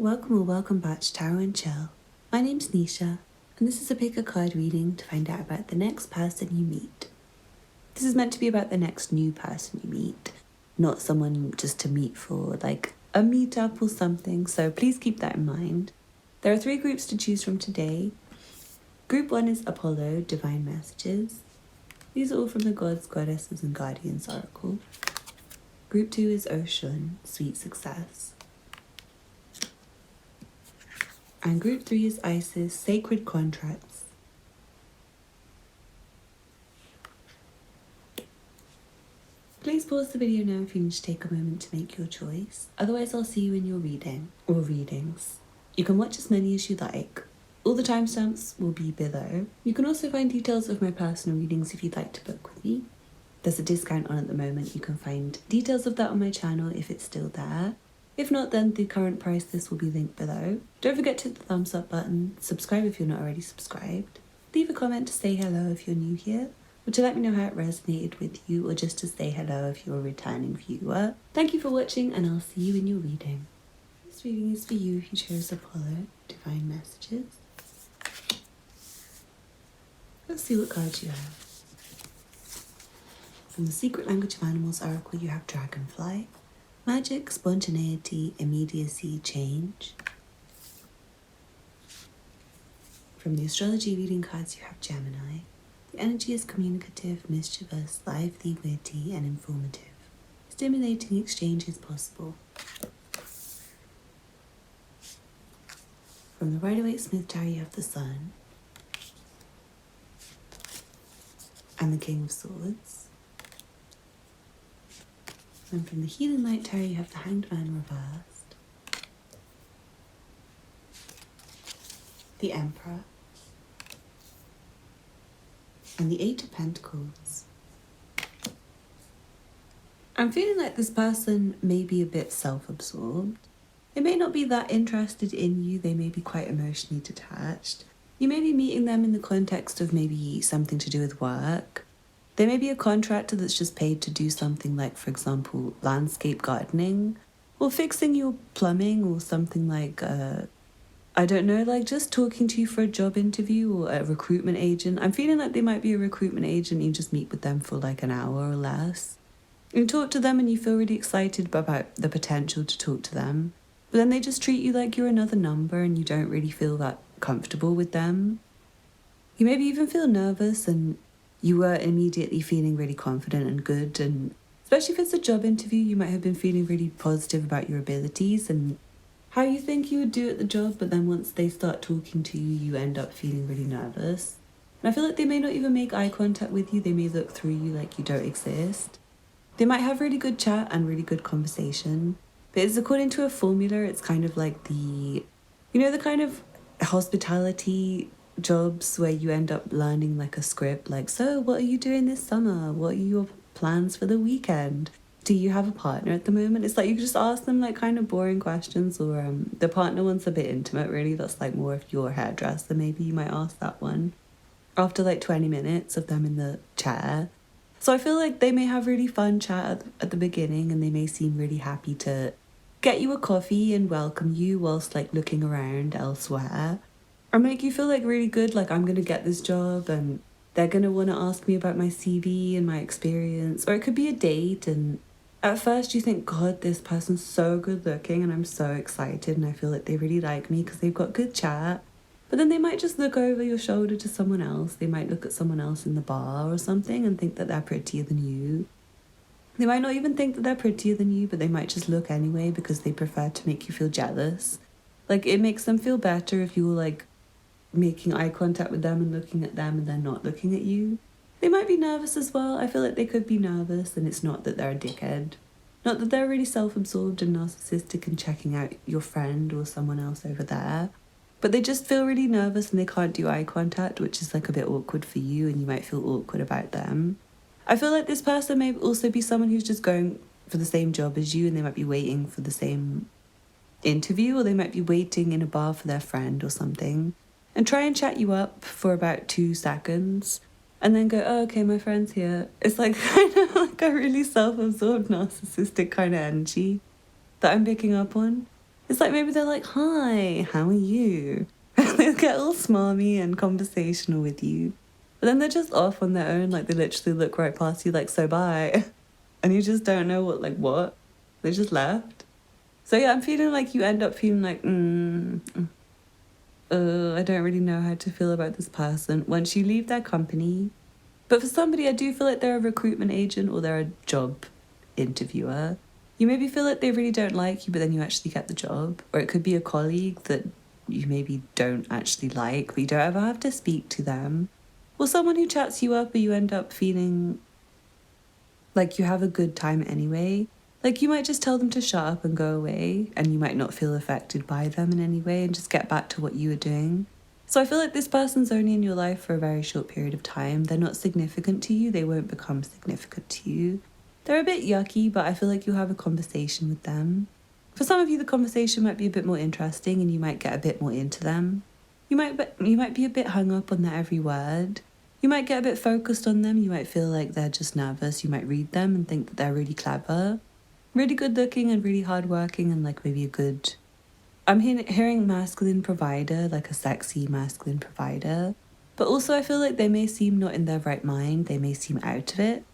welcome or welcome back to Tarot and Chill. My name's Nisha, and this is a pick a card reading to find out about the next person you meet. This is meant to be about the next new person you meet, not someone just to meet for like a meetup or something, so please keep that in mind. There are 3 groups to choose from today. Group 1 is Apollo, Divine Messages. These are all from the Gods, Goddesses and Guardians Oracle. Group 2 is Oshun, Sweet Success. And group 3 is Isis, Sacred Contracts. Please pause the video now if you need to take a moment to make your choice. Otherwise, I'll see you in your reading or readings. You can watch as many as you like. All the timestamps will be below. You can also find details of my personal readings if you'd like to book with me. There's a discount on at the moment. You can find details of that on my channel if it's still there. If not, then the current price list will be linked below. Don't forget to hit the thumbs up button, subscribe if you're not already subscribed, leave a comment to say hello if you're new here, or to let me know how it resonated with you, or just to say hello if you're a returning viewer. Thank you for watching, and I'll see you in your reading. This reading is for you if you chose Apollo, Divine Messages. Let's see what cards you have. From the Secret Language of Animals Oracle, you have Dragonfly. Magic, spontaneity, immediacy, change. From the astrology reading cards, you have Gemini. The energy is communicative, mischievous, lively, witty, and informative. Stimulating exchange is possible. From the Rider-Waite-Smith Tarot, you have the Sun. And the King of Swords. And from the Healing Light Tarot, you have the Hanged Man reversed, the Emperor, and the 8 of Pentacles. I'm feeling like this person may be a bit self-absorbed. They may not be that interested in you. They may be quite emotionally detached. You may be meeting them in the context of maybe something to do with work. There may be a contractor that's just paid to do something like, for example, landscape gardening or fixing your plumbing or something like, I don't know, like just talking to you for a job interview or a recruitment agent. I'm feeling like they might be a recruitment agent. You just meet with them for like an hour or less. You talk to them and you feel really excited about the potential to talk to them. But then they just treat you like you're another number and you don't really feel that comfortable with them. You maybe even feel nervous and you were immediately feeling really confident and good, and especially if it's a job interview, you might have been feeling really positive about your abilities and how you think you would do at the job, but then once they start talking to you, you end up feeling really nervous. And I feel like they may not even make eye contact with you. They may look through you like you don't exist. They might have really good chat and really good conversation, but it's according to a formula. It's kind of like the kind of hospitality jobs where you end up learning like a script, like, so what are you doing this summer? What are your plans for the weekend? Do you have a partner at the moment? It's like you just ask them like kind of boring questions, or the partner one's a bit intimate really. That's like more if you're a hairdresser, maybe you might ask that one after like 20 minutes of them in the chair. So I feel like they may have really fun chat at the beginning, and they may seem really happy to get you a coffee and welcome you whilst like looking around elsewhere. Or make you feel like really good, like I'm going to get this job and they're going to want to ask me about my CV and my experience. Or it could be a date, and at first you think, God, this person's so good looking and I'm so excited and I feel like they really like me because they've got good chat. But then they might just look over your shoulder to someone else. They might look at someone else in the bar or something and think that they're prettier than you. They might not even think that they're prettier than you, but they might just look anyway because they prefer to make you feel jealous. Like, it makes them feel better if you're like making eye contact with them and looking at them and they're not looking at you. They might be nervous as well. I feel like they could be nervous, and it's not that they're a dickhead. Not that they're really self-absorbed and narcissistic and checking out your friend or someone else over there. But they just feel really nervous and they can't do eye contact, which is like a bit awkward for you, and you might feel awkward about them. I feel like this person may also be someone who's just going for the same job as you, and they might be waiting for the same interview, or they might be waiting in a bar for their friend or something, and try and chat you up for about 2 seconds and then go, oh, okay, my friend's here. It's like kind of like a really self-absorbed, narcissistic kind of energy that I'm picking up on. It's like maybe they're like, hi, how are you? They get all smarmy and conversational with you. But then they're just off on their own, like they literally look right past you like, so bye. And you just don't know what? They just left. So yeah, I'm feeling like you end up feeling like, I don't really know how to feel about this person once you leave their company. But for somebody, I do feel like they're a recruitment agent or they're a job interviewer. You maybe feel like they really don't like you, but then you actually get the job. Or it could be a colleague that you maybe don't actually like, but you don't ever have to speak to them. Or someone who chats you up, but you end up feeling like you have a good time anyway. Like you might just tell them to shut up and go away, and you might not feel affected by them in any way and just get back to what you were doing. So I feel like this person's only in your life for a very short period of time. They're not significant to you. They won't become significant to you. They're a bit yucky, but I feel like you'll have a conversation with them. For some of you, the conversation might be a bit more interesting and you might get a bit more into them. You might be a bit hung up on their every word. You might get a bit focused on them. You might feel like they're just nervous. You might read them and think that they're really clever, really good looking and really hardworking and like maybe a good... I'm hearing masculine provider, like a sexy masculine provider. But also I feel like they may seem not in their right mind. They may seem out of it.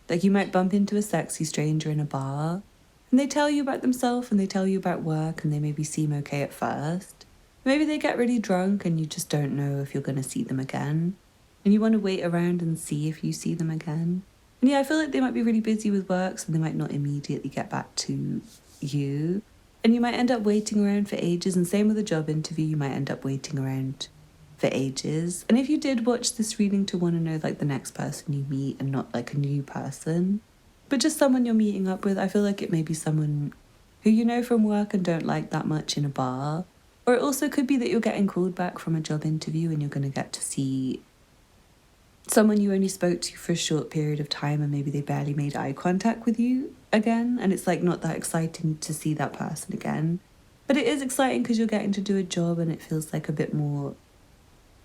Like you might bump into a sexy stranger in a bar and they tell you about themselves and they tell you about work and they maybe seem okay at first. Maybe they get really drunk and you just don't know if you're going to see them again. And you want to wait around and see if you see them again. And yeah, I feel like they might be really busy with work, so they might not immediately get back to you. And you might end up waiting around for ages. And same with a job interview, you might end up waiting around for ages. And if you did watch this reading to want to know like the next person you meet and not like a new person, but just someone you're meeting up with, I feel like it may be someone who you know from work and don't like that much in a bar. Or it also could be that you're getting called back from a job interview and you're going to get to see someone you only spoke to for a short period of time and maybe they barely made eye contact with you again. And it's like not that exciting to see that person again. But it is exciting because you're getting to do a job and it feels like a bit more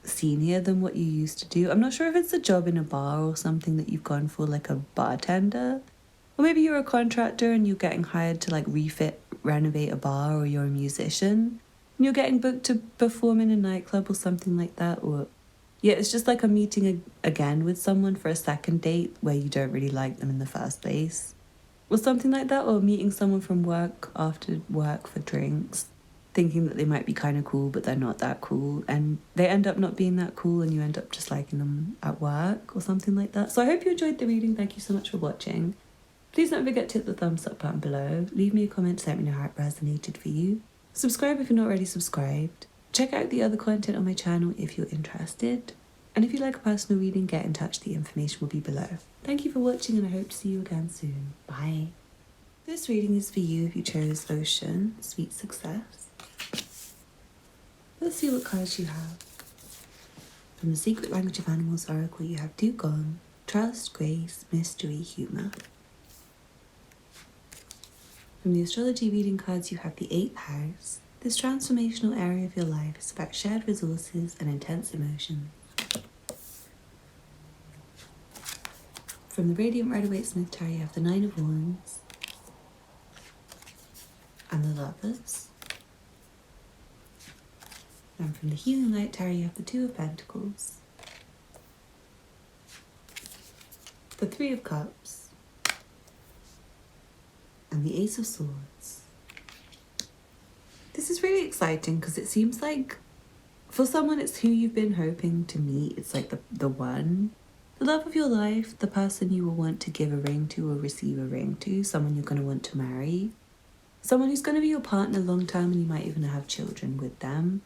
senior than what you used to do. I'm not sure if it's a job in a bar or something that you've gone for, like a bartender. Or maybe you're a contractor and you're getting hired to like renovate a bar, or you're a musician and you're getting booked to perform in a nightclub or something like that. Or yeah, it's just like a meeting again with someone for a second date where you don't really like them in the first place. Or something like that, or meeting someone from work after work for drinks, thinking that they might be kind of cool, but they're not that cool. And they end up not being that cool and you end up just liking them at work or something like that. So I hope you enjoyed the reading. Thank you so much for watching. Please don't forget to hit the thumbs up button below. Leave me a comment to let me know how it resonated for you. Subscribe if you're not already subscribed. Check out the other content on my channel if you're interested. And if you'd like a personal reading, get in touch. The information will be below. Thank you for watching and I hope to see you again soon. Bye. This reading is for you if you chose Oshun, Sweet Success. Let's see what cards you have. From the Secret Language of Animals Oracle, you have Dugong, Trust, Grace, Mystery, Humour. From the Astrology reading cards, you have the 8th house. This transformational area of your life is about shared resources and intense emotions. From the Radiant Rider-Waite-Smith Tarot, you have the 9 of Wands and the Lovers. And from the Healing Light Tarot, you have the 2 of Pentacles, the 3 of Cups, and the Ace of Swords. This is really exciting because it seems like for someone it's who you've been hoping to meet. It's like the one. The love of your life, the person you will want to give a ring to or receive a ring to, someone you're going to want to marry, someone who's going to be your partner long term and you might even have children with them.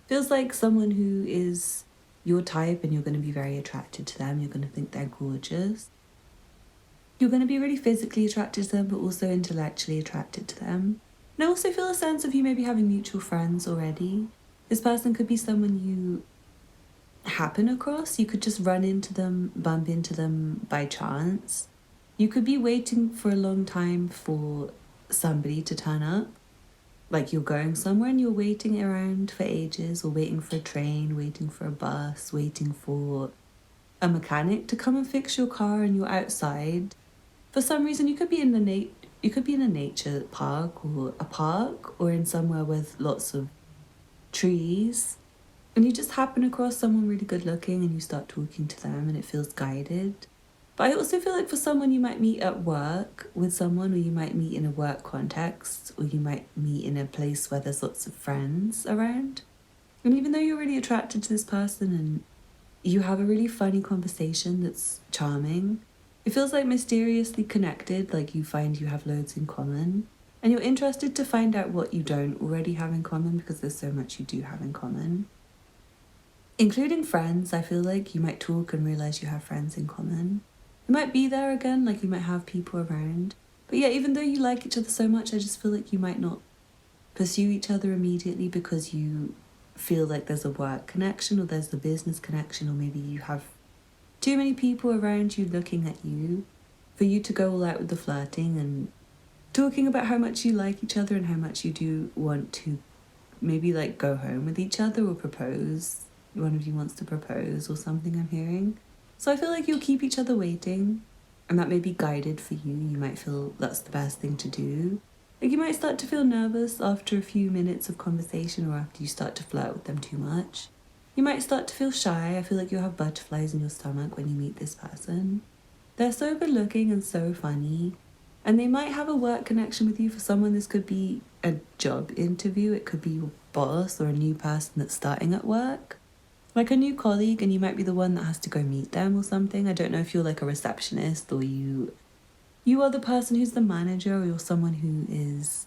Feels like someone who is your type and you're going to be very attracted to them. You're going to think they're gorgeous. You're going to be really physically attracted to them, but also intellectually attracted to them. And I also feel a sense of you maybe having mutual friends already. This person could be someone you happen across. You could just run into them, bump into them by chance. You could be waiting for a long time for somebody to turn up. Like you're going somewhere and you're waiting around for ages, or waiting for a train, waiting for a bus, waiting for a mechanic to come and fix your car, and you're outside. For some reason, you could be in the You could be in a nature park or in somewhere with lots of trees, and you just happen across someone really good looking and you start talking to them and it feels guided. But I also feel like for someone you might meet at work with someone, or you might meet in a work context, or you might meet in a place where there's lots of friends around. And even though you're really attracted to this person and you have a really funny conversation that's charming, it feels like mysteriously connected, like you find you have loads in common. And you're interested to find out what you don't already have in common, because there's so much you do have in common. Including friends, I feel like you might talk and realise you have friends in common. You might be there again, like you might have people around. But yeah, even though you like each other so much, I just feel like you might not pursue each other immediately because you feel like there's a work connection or there's the business connection, or maybe you have too many people around you looking at you for you to go all out with the flirting and talking about how much you like each other and how much you do want to maybe like go home with each other or propose. One of you wants to propose or something, I'm hearing. So I feel like you'll keep each other waiting, and that may be guided for you. You might feel that's the best thing to do. Like you might start to feel nervous after a few minutes of conversation, or after you start to flirt with them too much. You might start to feel shy. I feel like you'll have butterflies in your stomach when you meet this person. They're so good looking and so funny, and they might have a work connection with you. For someone, this could be a job interview. It could be your boss or a new person that's starting at work. Like a new colleague, and you might be the one that has to go meet them or something. I don't know if you're like a receptionist, or you are the person who's the manager, or you're someone who is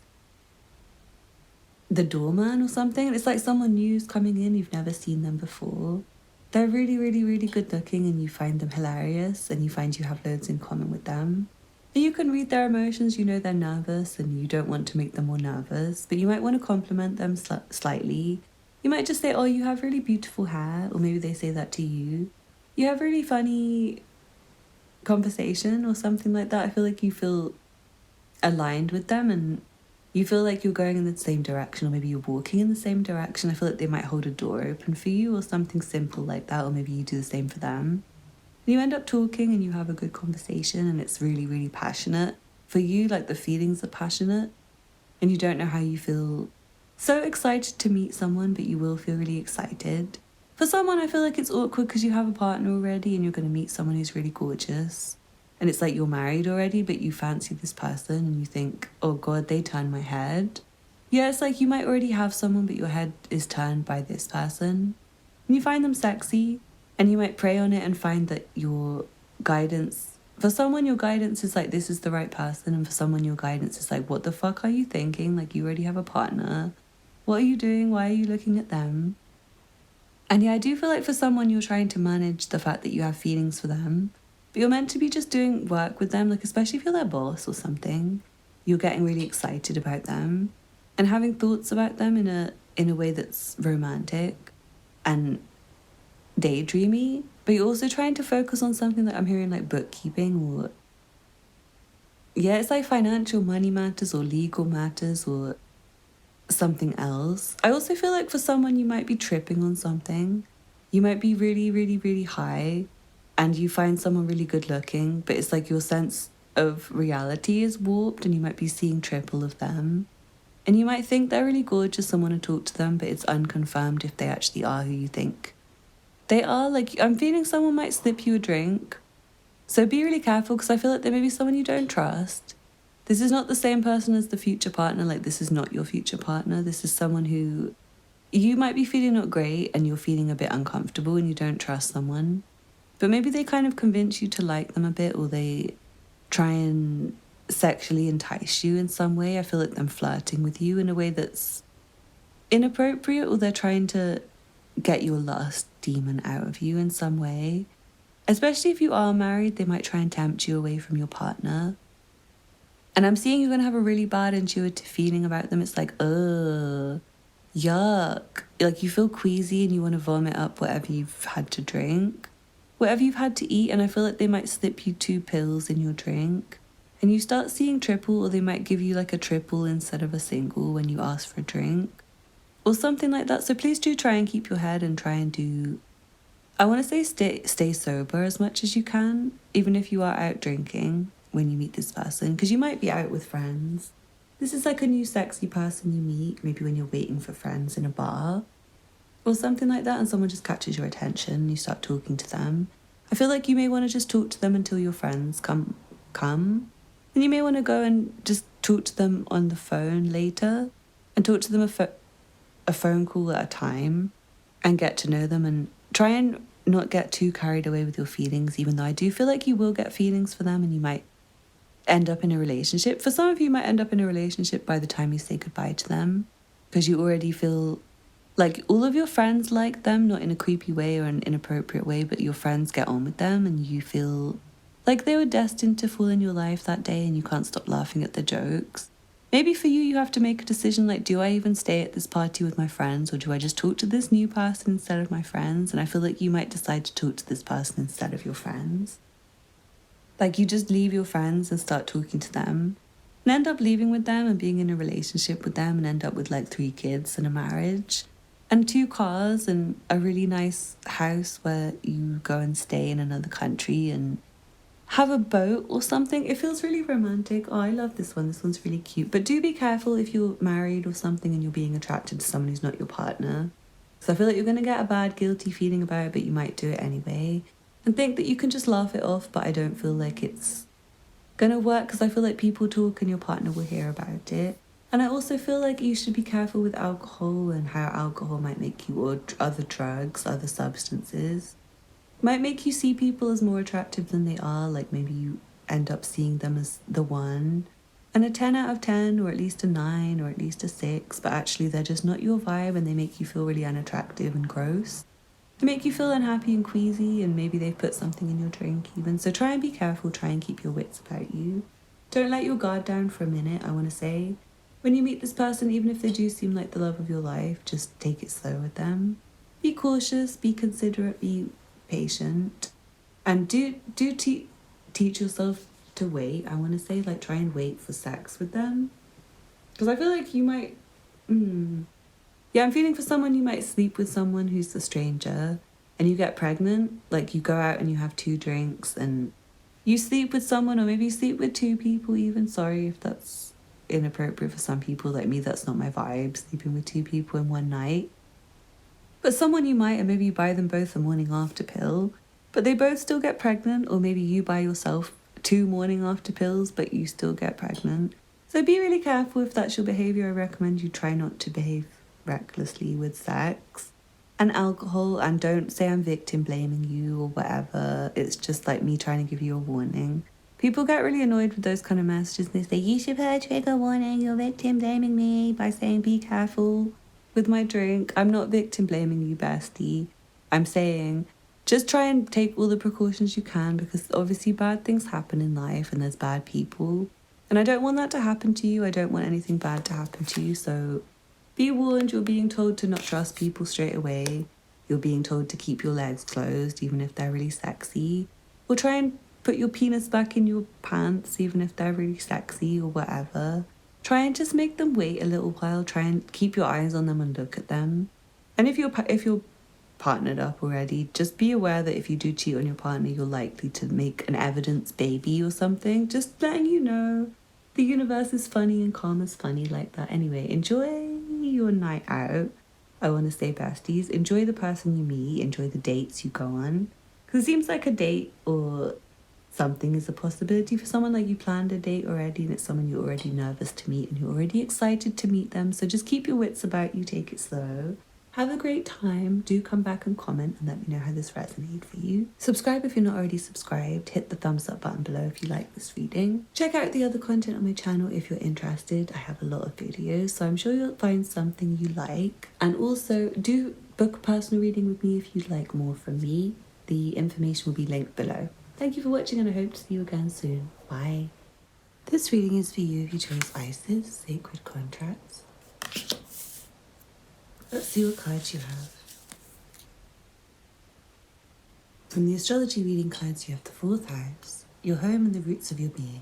the doorman or something. It's like someone new's coming in, you've never seen them before. They're really, really, really good looking, and you find them hilarious, and you find you have loads in common with them. And you can read their emotions. You know they're nervous and you don't want to make them more nervous, but you might want to compliment them slightly. You might just say, oh, you have really beautiful hair, or maybe they say that to you. You have really funny conversation or something like that. I feel like you feel aligned with them, and you feel like you're going in the same direction, or maybe you're walking in the same direction. I feel like they might hold a door open for you or something simple like that, or maybe you do the same for them. And you end up talking and you have a good conversation, and it's really, really passionate for you. Like the feelings are passionate, and you don't know how you feel. So excited to meet someone, but you will feel really excited. For someone, I feel like it's awkward because you have a partner already and you're going to meet someone who's really gorgeous. And it's like you're married already, but you fancy this person and you think, oh God, they turned my head. Yeah, it's like you might already have someone, but your head is turned by this person. And you find them sexy, and you might pray on it and find that your guidance, for someone your guidance is like, this is the right person. And for someone your guidance is like, what the fuck are you thinking? Like you already have a partner. What are you doing? Why are you looking at them? And yeah, I do feel like for someone you're trying to manage the fact that you have feelings for them, but you're meant to be just doing work with them, like especially if you're their boss or something. You're getting really excited about them and having thoughts about them in a way that's romantic and daydreamy, but you're also trying to focus on something that I'm hearing like bookkeeping, or yeah, it's like financial money matters or legal matters or something else. I also feel like for someone you might be tripping on something. You might be really, really, really high and you find someone really good looking, but it's like your sense of reality is warped and you might be seeing triple of them. And you might think they're really gorgeous and want to talk to them, but it's unconfirmed if they actually are who you think they are. Like, I'm feeling someone might slip you a drink. So be really careful, because I feel like there may be someone you don't trust. This is not the same person as the future partner. Like, this is not your future partner. This is someone who you might be feeling not great and you're feeling a bit uncomfortable and you don't trust someone. But maybe they kind of convince you to like them a bit, or they try and sexually entice you in some way. I feel like them flirting with you in a way that's inappropriate, or they're trying to get your lust demon out of you in some way. Especially if you are married, they might try and tempt you away from your partner. And I'm seeing you're going to have a really bad intuitive feeling about them. It's like, ugh, yuck. Like you feel queasy and you want to vomit up whatever you've had to drink, whatever you've had to eat. And I feel like they might slip you 2 pills in your drink and you start seeing triple, or they might give you like a triple instead of a single when you ask for a drink or something like that. So please do try and keep your head and try and do, I want to say stay sober as much as you can, even if you are out drinking. when you meet this person, because you might be out with friends. This is like a new sexy person you meet, maybe when you're waiting for friends in a bar or something like that, and someone just catches your attention and you start talking to them. I feel like you may want to just talk to them until your friends come. And you may want to go and just talk to them on the phone later and talk to them a phone call at a time and get to know them, and try and not get too carried away with your feelings, even though I do feel like you will get feelings for them and you might end up in a relationship. For some of you, might end up in a relationship by the time you say goodbye to them, because you already feel like all of your friends like them, not in a creepy way or an inappropriate way, but your friends get on with them and you feel like they were destined to fall in your life that day and you can't stop laughing at the jokes. Maybe for you, you have to make a decision like, do I even stay at this party with my friends, or do I just talk to this new person instead of my friends? And I feel like you might decide to talk to this person instead of your friends. Like, you just leave your friends and start talking to them and end up leaving with them and being in a relationship with them and end up with like 3 kids and a marriage and 2 cars and a really nice house where you go and stay in another country and have a boat or something. It feels really romantic. Oh, I love this one. This one's really cute. But do be careful if you're married or something and you're being attracted to someone who's not your partner. So I feel like you're going to get a bad, guilty feeling about it, but you might do it anyway. And think that you can just laugh it off, but I don't feel like it's going to work, because I feel like people talk and your partner will hear about it. And I also feel like you should be careful with alcohol and how alcohol might make you, or other drugs, other substances, might make you see people as more attractive than they are. Like, maybe you end up seeing them as the one, and a 10 out of 10, or at least a 9, or at least a 6, but actually they're just not your vibe and they make you feel really unattractive and gross. They make you feel unhappy and queasy, and maybe they've put something in your drink even. So try and be careful, try and keep your wits about you. Don't let your guard down for a minute, I want to say. When you meet this person, even if they do seem like the love of your life, just take it slow with them. Be cautious, be considerate, be patient, and teach yourself to wait. I want to say, like, try and wait for sex with them, because I feel like you might I'm feeling for someone, you might sleep with someone who's a stranger and you get pregnant. Like, you go out and you have 2 drinks and you sleep with someone, or maybe you sleep with 2 people even. Sorry if that's inappropriate for some people. Like me, that's not my vibe, sleeping with 2 people in one night. But someone you might, and maybe you buy them both a morning after pill, but they both still get pregnant. Or maybe you buy yourself 2 morning after pills, but you still get pregnant. So be really careful if that's your behaviour. I recommend you try not to behave recklessly with sex and alcohol, and don't say I'm victim blaming you or whatever. It's just like me trying to give you a warning. People get really annoyed with those kind of messages and they say, you should put a trigger warning, you're victim blaming me, by saying be careful with my drink. I'm not victim blaming you, bestie. I'm saying just try and take all the precautions you can, because obviously bad things happen in life and there's bad people, and I don't want that to happen to you. I don't want anything bad to happen to you. So be warned. You're being told to not trust people straight away. You're being told to keep your legs closed even if they're really sexy, or try and put your penis back in your pants even if they're really sexy, or whatever. Try and just make them wait a little while. Try and keep your eyes on them and look at them. And if you're partnered up already, just be aware that if you do cheat on your partner, you're likely to make an evidence baby or something. Just letting you know. The universe is funny and karma's funny like that. Anyway, enjoy your night out. I want to say, besties, enjoy the person you meet, enjoy the dates you go on. Because it seems like a date or something is a possibility for someone. Like, you planned a date already and it's someone you're already nervous to meet and you're already excited to meet them. So just keep your wits about you, take it slow. Have a great time. Do come back and comment and let me know how this resonated for you. Subscribe if you're not already subscribed. Hit the thumbs up button below if you like this reading. Check out the other content on my channel if you're interested. I have a lot of videos, so I'm sure you'll find something you like. And also, do book a personal reading with me if you'd like more from me. The information will be linked below. Thank you for watching, and I hope to see you again soon. Bye. This reading is for you if you chose Isis, Sacred Contracts. Let's see what cards you have. From the astrology reading cards, you have the 4th house, your home and the roots of your being.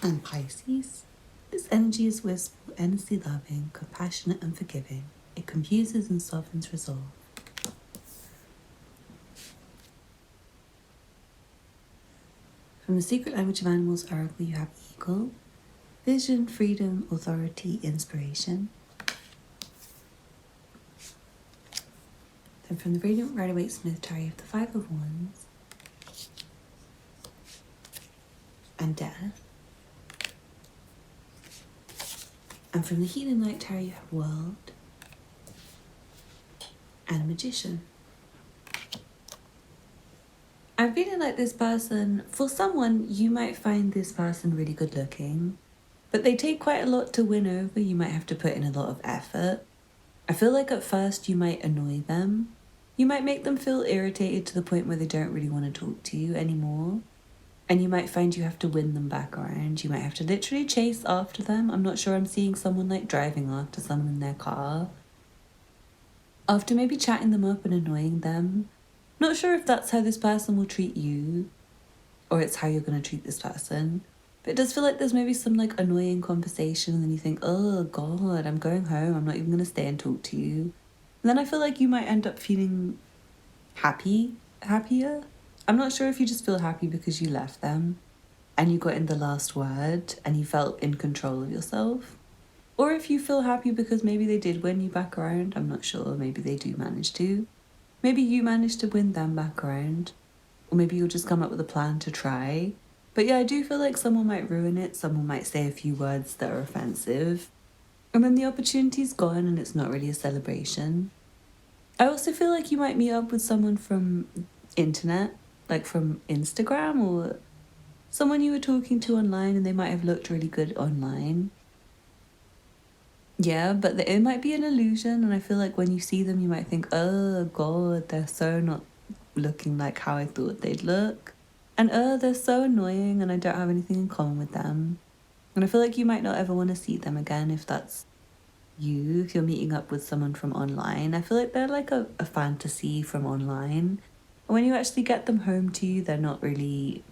And Pisces. This energy is wistful, endlessly loving, compassionate and forgiving. It confuses and softens resolve. From the secret language of animals oracle, you have eagle, vision, freedom, authority, inspiration. Then from the radiant Rider-Waite Smith tarot, you have the Five of Wands and death. And from the healing light tarot, you have world and magician. I'm feeling like this person, for someone, you might find this person really good looking, but they take quite a lot to win over. You might have to put in a lot of effort. I feel like at first you might annoy them. You might make them feel irritated to the point where they don't really want to talk to you anymore. And you might find you have to win them back around. You might have to literally chase after them. I'm not sure I'm seeing someone like driving after someone in their car. After maybe chatting them up and annoying them. Not sure if that's how this person will treat you, or it's how you're going to treat this person. But it does feel like there's maybe some like annoying conversation and then you think, oh God, I'm going home. I'm not even going to stay and talk to you. And then I feel like you might end up feeling happier. I'm not sure if you just feel happy because you left them and you got in the last word and you felt in control of yourself. Or if you feel happy because maybe they did win you back around. I'm not sure. Maybe they do manage to. Maybe you managed to win them back around. Or maybe you'll just come up with a plan to try. But yeah, I do feel like someone might ruin it. Someone might say a few words that are offensive. And then the opportunity's gone and it's not really a celebration. I also feel like you might meet up with someone from internet, like from Instagram, or someone you were talking to online and they might have looked really good online. Yeah, but it might be an illusion, and I feel like when you see them you might think, oh God, they're so not looking like how I thought they'd look. And they're so annoying and I don't have anything in common with them. And I feel like you might not ever want to see them again if that's you, if you're meeting up with someone from online. I feel like they're like a fantasy from online. And when you actually get them home to you, they're not really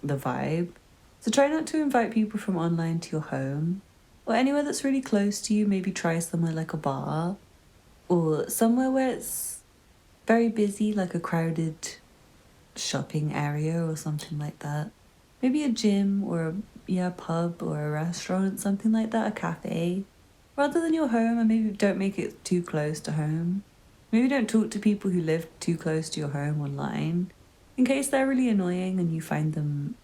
the vibe. So try not to invite people from online to your home. Or anywhere that's really close to you. Maybe try somewhere like a bar. Or somewhere where it's very busy, like a crowded shopping area or something like that. Maybe a gym or a pub or a restaurant, something like that, a cafe. Rather than your home, and maybe don't make it too close to home. Maybe don't talk to people who live too close to your home online, in case they're really annoying and you find them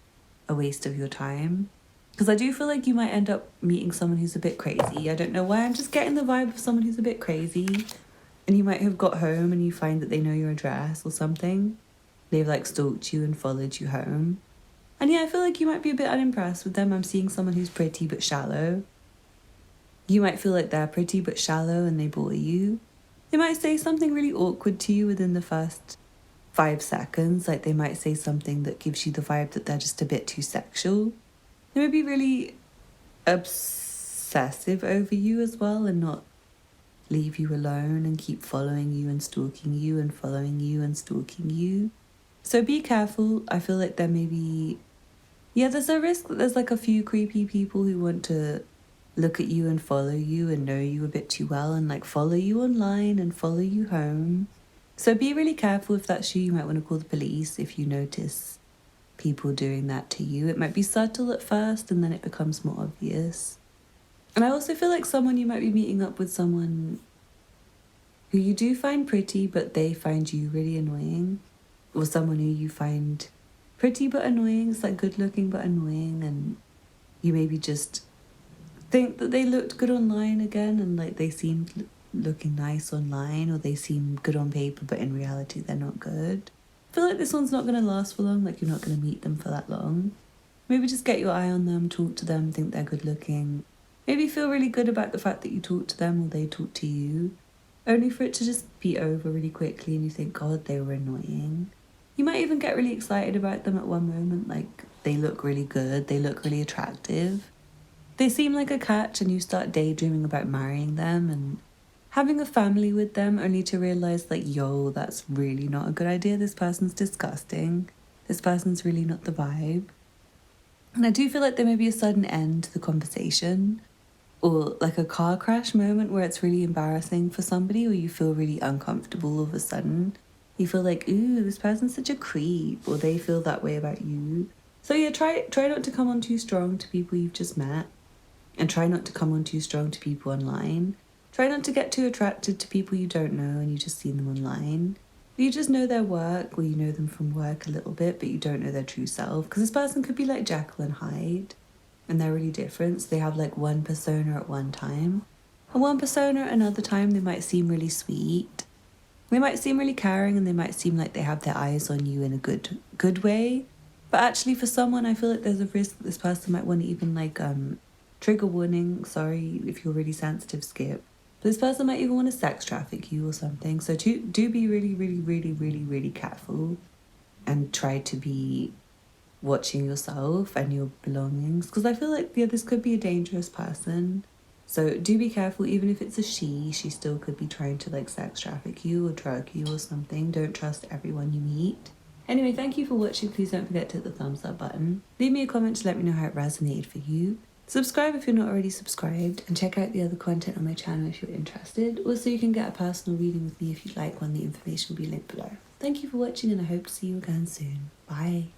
a waste of your time. Because I do feel like you might end up meeting someone who's a bit crazy. I don't know why, I'm just getting the vibe of someone who's a bit crazy. And you might have got home and you find that they know your address or something. They've like stalked you and followed you home. And yeah, I feel like you might be a bit unimpressed with them. I'm seeing someone who's pretty but shallow. You might feel like they're pretty but shallow and they bore you. They might say something really awkward to you within the first 5 seconds. Like they might say something that gives you the vibe that they're just a bit too sexual. They might be really obsessive over you as well and not leave you alone and keep following you and stalking you and following you and stalking you. So be careful. I feel like there may be... Yeah, there's a risk that there's like a few creepy people who want to look at you and follow you and know you a bit too well and like follow you online and follow you home. So be really careful. If that's you, you might want to call the police if you notice people doing that to you. It might be subtle at first and then it becomes more obvious. And I also feel like someone, you might be meeting up with someone who you do find pretty but they find you really annoying, or someone who you find pretty but annoying. It's like good looking but annoying, and you maybe just think that they looked good online again and like they seemed looking nice online, or they seem good on paper but in reality they're not good. I feel like this one's not going to last for long. Like you're not going to meet them for that long. Maybe just get your eye on them, talk to them, think they're good looking. Maybe feel really good about the fact that you talk to them or they talk to you, only for it to just be over really quickly and you think, God, they were annoying. You might even get really excited about them at one moment, like they look really good, they look really attractive. They seem like a catch and you start daydreaming about marrying them and having a family with them, only to realise like, yo, that's really not a good idea. This person's disgusting. This person's really not the vibe. And I do feel like there may be a sudden end to the conversation, or like a car crash moment where it's really embarrassing for somebody, or you feel really uncomfortable all of a sudden. You feel like, ooh, this person's such a creep, or they feel that way about you. So yeah, try not to come on too strong to people you've just met, and try not to come on too strong to people online. Try not to get too attracted to people you don't know and you just see them online. Or you just know their work, or you know them from work a little bit, but you don't know their true self. Because this person could be like Jekyll and Hyde, and they're really different. So they have like one persona at one time, and one persona at another time they might seem really sweet. They might seem really caring, and they might seem like they have their eyes on you in a good way. But actually, for someone, I feel like there's a risk that this person might want to even like trigger warning. Sorry if you're really sensitive, skip. But this person might even want to sex traffic you or something. So do be really, really, really, really, really careful, and try to be watching yourself and your belongings, because I feel like this could be a dangerous person. So do be careful. Even if it's a she still could be trying to like sex traffic you or drug you or something. Don't trust everyone you meet. Anyway, thank you for watching. Please don't forget to hit the thumbs up button. Leave me a comment to let me know how it resonated for you. Subscribe if you're not already subscribed, and check out the other content on my channel if you're interested. Also, you can get a personal reading with me if you'd like one. The information will be linked below. Thank you for watching, and I hope to see you again soon. Bye.